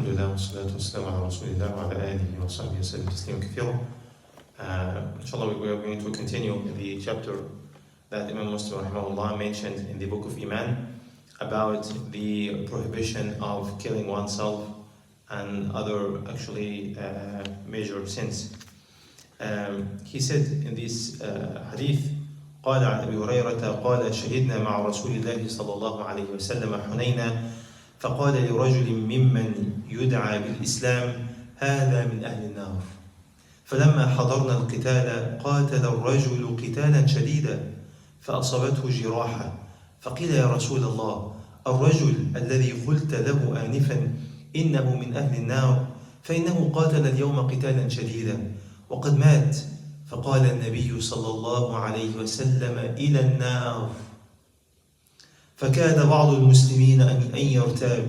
Alhamdulillah, wassalatu wassalamu ala rasulillah wa ala alihi wa sahbihi wa sallam taslim kathira. Inshallah, we are going to continue the chapter that Imam Muslim rahimahullah mentioned in the book of Iman about the prohibition of killing oneself and other major sins. He said in this hadith, قال عن أبي هريرة قال شهدنا مع رسول الله صلى الله عليه وسلم حنينا فقال لرجل ممن يدعى بالإسلام هذا من أهل النار فلما حضرنا القتال قاتل الرجل قتالا شديدا فأصابته جراحة فقيل يا رسول الله الرجل الذي قلت له آنفا إنه من أهل النار فإنه قاتل اليوم قتالا شديدا وقد مات فقال النبي صلى الله عليه وسلم إلى النار فكاد بعض المسلمين أن يرتاب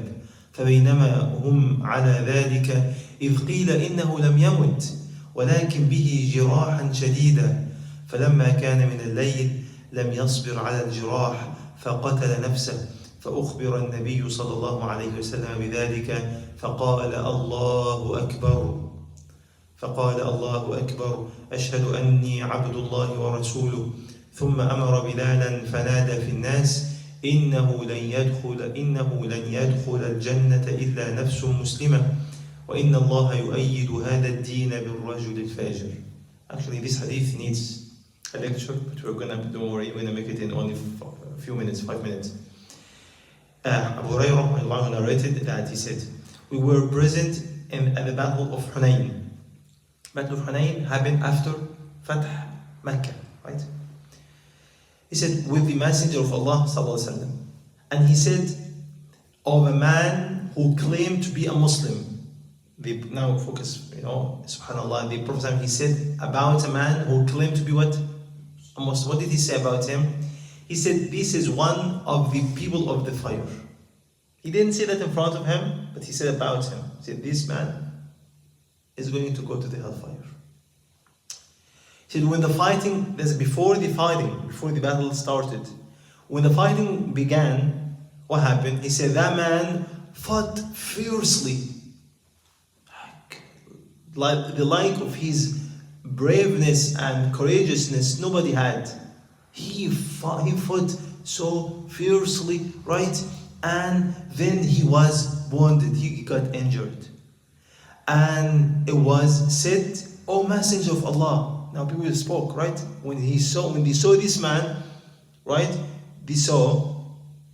فبينما هم على ذلك إذ قيل إنه لم يمت ولكن به جراحا شديدا فلما كان من الليل لم يصبر على الجراح فقتل نفسه فأخبر النبي صلى الله عليه وسلم بذلك فقال الله أكبر أشهد أني عبد الله ورسوله ثم أمر بلالا فنادى في الناس إنه لن يدخل الجنة إلا نفس مسلمة وإن الله يؤيد هذا الدين بالرجل الفاجر. Actually, this hadith needs a lecture, but we're gonna make it in only a few minutes, 5 minutes. Abu Hurairah narrated that he said, we were present at the Battle of Hunayn. Battle of Hunayn happened after Fath Makkah, right? He said, with the Messenger of Allah sallallahu alaihi wasallam, and he said of a man who claimed to be a Muslim. Now focus, subhanallah, the Prophet he said about a man who claimed to be what? A Muslim. What did he say about him? He said, this is one of the people of the fire. He didn't say that in front of him, but he said about him. He said, this man is going to go to the hellfire. He said, when the fighting, before the battle started, when the fighting began, what happened? He said, that man fought fiercely. Like the like of his braveness and courageousness nobody had. He fought so fiercely, right? And then he was wounded, he got injured. And it was said, O Messenger of Allah. Now people spoke, right? When they saw this man, right? They saw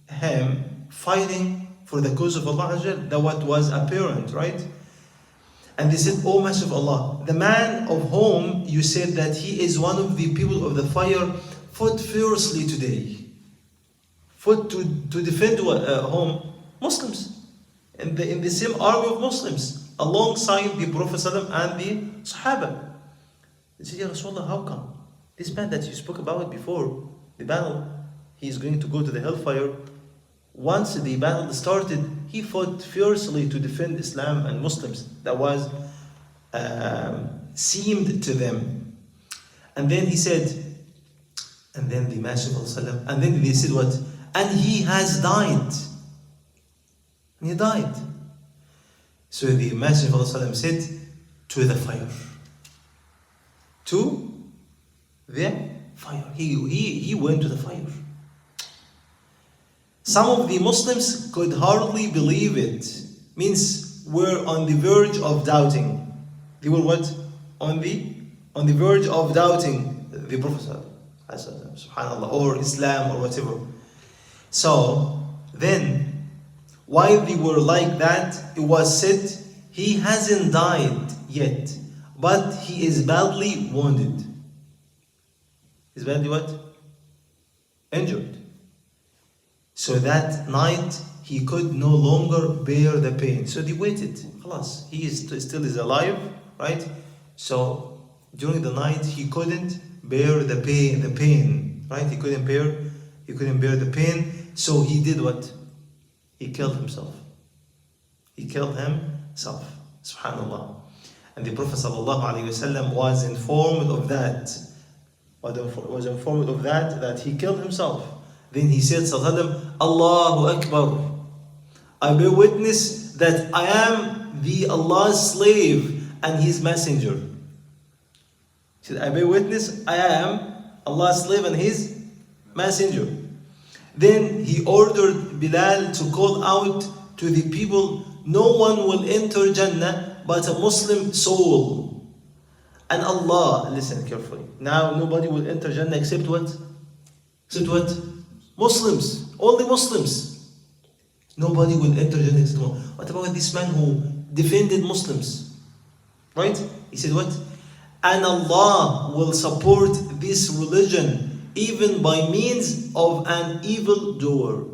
him fighting for the cause of Allah, that what was apparent, right? And they said, O Messenger of Allah, the man of whom you said that he is one of the people of the fire fought fiercely today. Fought to defend whom? Muslims. In the same army of Muslims, alongside the Prophet ﷺ and the Sahaba. They said, Ya Rasulullah, how come? This man that you spoke about before the battle, he is going to go to the hellfire. Once the battle started, he fought fiercely to defend Islam and Muslims. That was seemed to them. And then he said, and then the Messenger, and then they said what? And he has died. And he died. So the Messenger said, to the fire. To the fire. He went to the fire. Some of the Muslims could hardly believe it. Means were on the verge of doubting. They were what? On the verge of doubting the Prophet, subhanallah, or Islam or whatever. So then, while they were like that, it was said, he hasn't died yet, but he is badly wounded. He's badly what? Injured. So that night, he could no longer bear the pain. So they waited. Khalas, he still is alive, right? So during the night, he couldn't bear the pain, right? He couldn't bear the pain. So he did what? He killed himself. Subhanallah. And the Prophet ﷺ was informed of that. That he killed himself. Then he said, Allahu Akbar, I bear witness that I am the Allah's slave and His messenger. He said, I bear witness, I am Allah's slave and His messenger. Then he ordered Bilal to call out to the people, no one will enter Jannah but a Muslim soul. And Allah, listen carefully, now nobody will enter Jannah except what? Except what? Muslims, only Muslims. Nobody will enter Jannah except Muslims. What about this man who defended Muslims? Right? He said what? And Allah will support this religion even by means of an evil doer.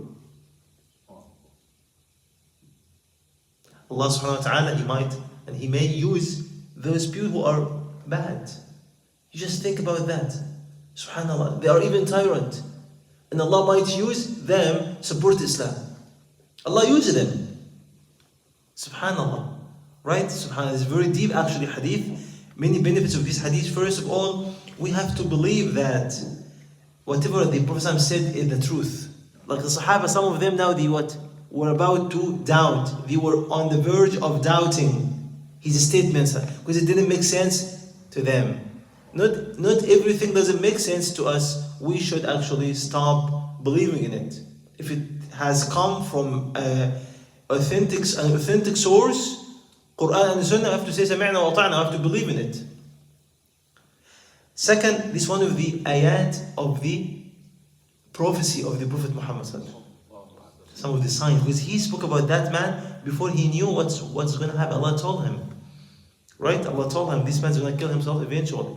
Allah subhanahu wa ta'ala, He may use those people who are bad. You just think about that. Subhanallah, they are even tyrant. And Allah might use them support Islam. Allah uses them. Subhanallah. Right? Subhanallah. It's very deep actually hadith. Many benefits of this hadith. First of all, we have to believe that whatever the Prophet said is the truth. Like the Sahaba, some of them now they were about to doubt. They were on the verge of doubting his statements because it didn't make sense to them. Not everything doesn't make sense to us. We should actually stop believing in it. If it has come from an authentic source, Quran and Sunnah, I have to say سمعنا وأطعنا, I have to believe in it. Second, this is one of the ayat of the prophecy of the Prophet Muhammad. Some of the signs, because he spoke about that man before he knew what's going to happen. Allah told him, right? Allah told him this man's going to kill himself eventually,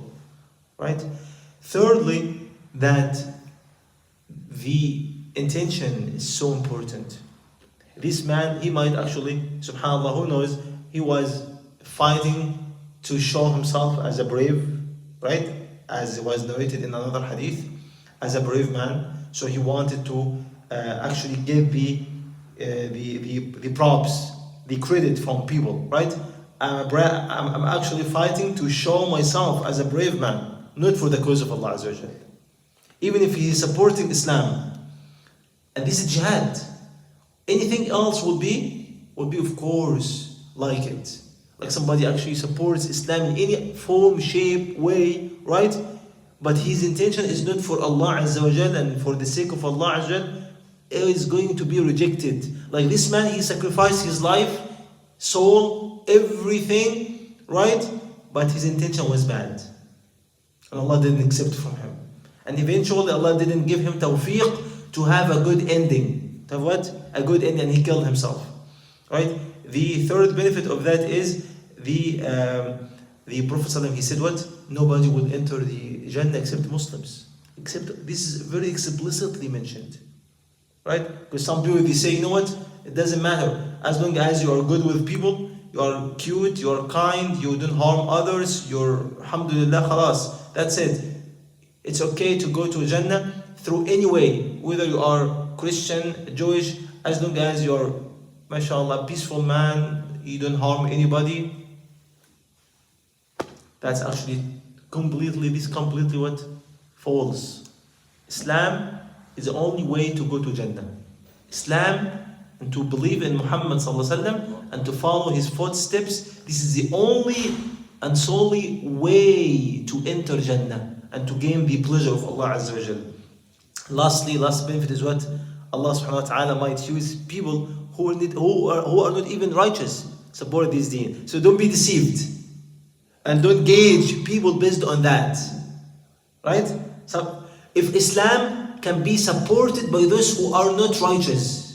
right? Thirdly, that the intention is so important. This man, he might actually, subhanAllah, who knows, he was fighting to show himself as a brave, right? As was narrated in another hadith, as a brave man. So he wanted to actually get the props, the credit from people, right? I'm actually fighting to show myself as a brave man, not for the cause of Allah Azza wa Jal. Even if he is supporting Islam, and this is jihad. Anything else would be of course like it. Like somebody actually supports Islam in any form, shape, way, right? But his intention is not for Allah Azza wa Jal and for the sake of Allah Azza wa Jal, it is going to be rejected. Like this man, he sacrificed his life, soul, everything, right? But his intention was bad. And Allah didn't accept from him. And eventually Allah didn't give him tawfiq to have a good ending. To have what? A good ending, and he killed himself. Right? The third benefit of that is the Prophet ﷺ, he said what? Nobody will enter the Jannah except Muslims. Except, this is very explicitly mentioned. Right? Because some people, they say, you know what? It doesn't matter. As long as you are good with people, you are cute, you are kind, you don't harm others, you're, alhamdulillah, khalas. That's it. It's okay to go to Jannah through any way. Whether you are Christian, Jewish, as long as you are, mashallah, peaceful man, you don't harm anybody. That's actually completely what? False. Islam is the only way to go to Jannah. Islam, and to believe in Muhammad ﷺ and to follow his footsteps, this is the only and solely way to enter Jannah and to gain the pleasure of Allah Azza wa Jal. Lastly, last benefit is what? Allah subhanahu wa ta'ala might use people who are not even righteous support this deen. So don't be deceived. And don't gauge people based on that. Right? So if Islam can be supported by those who are not righteous,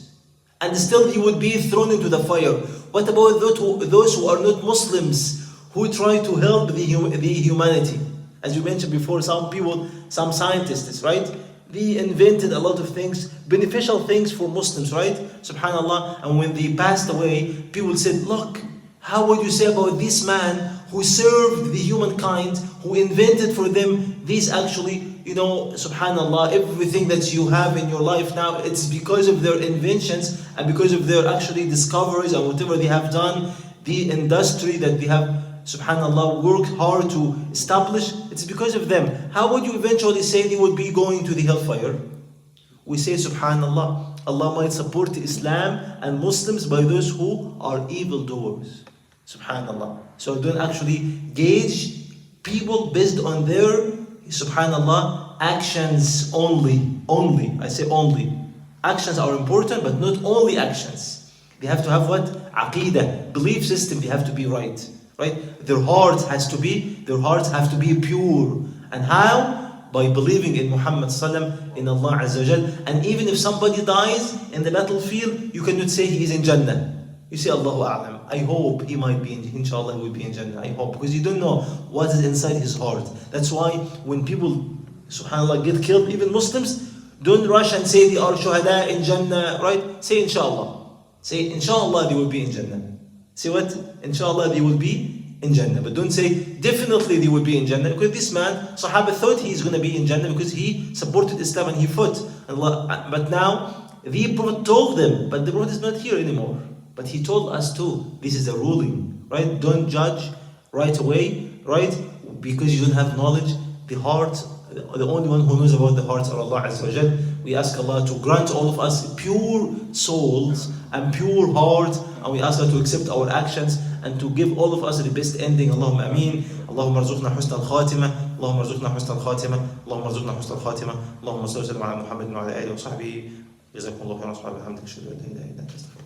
and still he would be thrown into the fire, what about those who are not Muslims, who try to help the humanity? As you mentioned before, some people, some scientists, right? They invented a lot of things, beneficial things for Muslims, right? Subhanallah. And when they passed away, people said, look, how would you say about this man who served the humankind, who invented for them this actually, subhanallah, everything that you have in your life now, it's because of their inventions and because of their actually discoveries and whatever they have done, the industry that they have, subhanallah, worked hard to establish, it's because of them. How would you eventually say they would be going to the hellfire? We say, subhanallah, Allah might support Islam and Muslims by those who are evildoers. Subhanallah. So don't actually gauge people based on their, subhanallah, actions only. Only. I say only. Actions are important, but not only actions. They have to have what? Aqidah, belief system. They have to be right. Right? Their hearts have to be pure. And how? By believing in Muhammad sallam, in Allah Azza wa Jal. And even if somebody dies in the battlefield, you cannot say he is in Jannah. You say Allahu A'lam. I hope he might be inshallah he will be in Jannah. I hope, because you don't know what is inside his heart. That's why when people, subhanallah, get killed, even Muslims, don't rush and say they are shuhada in Jannah, right? Say inshallah. Say inshallah they will be in Jannah. Say what? Inshallah they will be in Jannah. But don't say definitely they will be in Jannah, because this man, Sahaba, thought he is going to be in Jannah because he supported Islam and he fought. But now the Prophet told them, but the Prophet is not here anymore. But he told us too, this is a ruling, right? Don't judge right away, right? Because you don't have knowledge. The heart, the only one who knows about the hearts are Allah Azza wa Jal. We ask Allah to grant all of us pure souls and pure heart, and we ask Allah to accept our actions and to give all of us the best ending. Allahumma ameen. Allahumma arzuqna husna al-khatima. Allahumma arzuqna husna al-khatima. Allahumma arzuqna husna al-khatima. Allahumma salli ala Muhammadin wa ala alihi wa sahbihi. Jazakumullahu khairan. Subhanallah, alhamdulillah, la ilaha illa anta, astaghfiruka.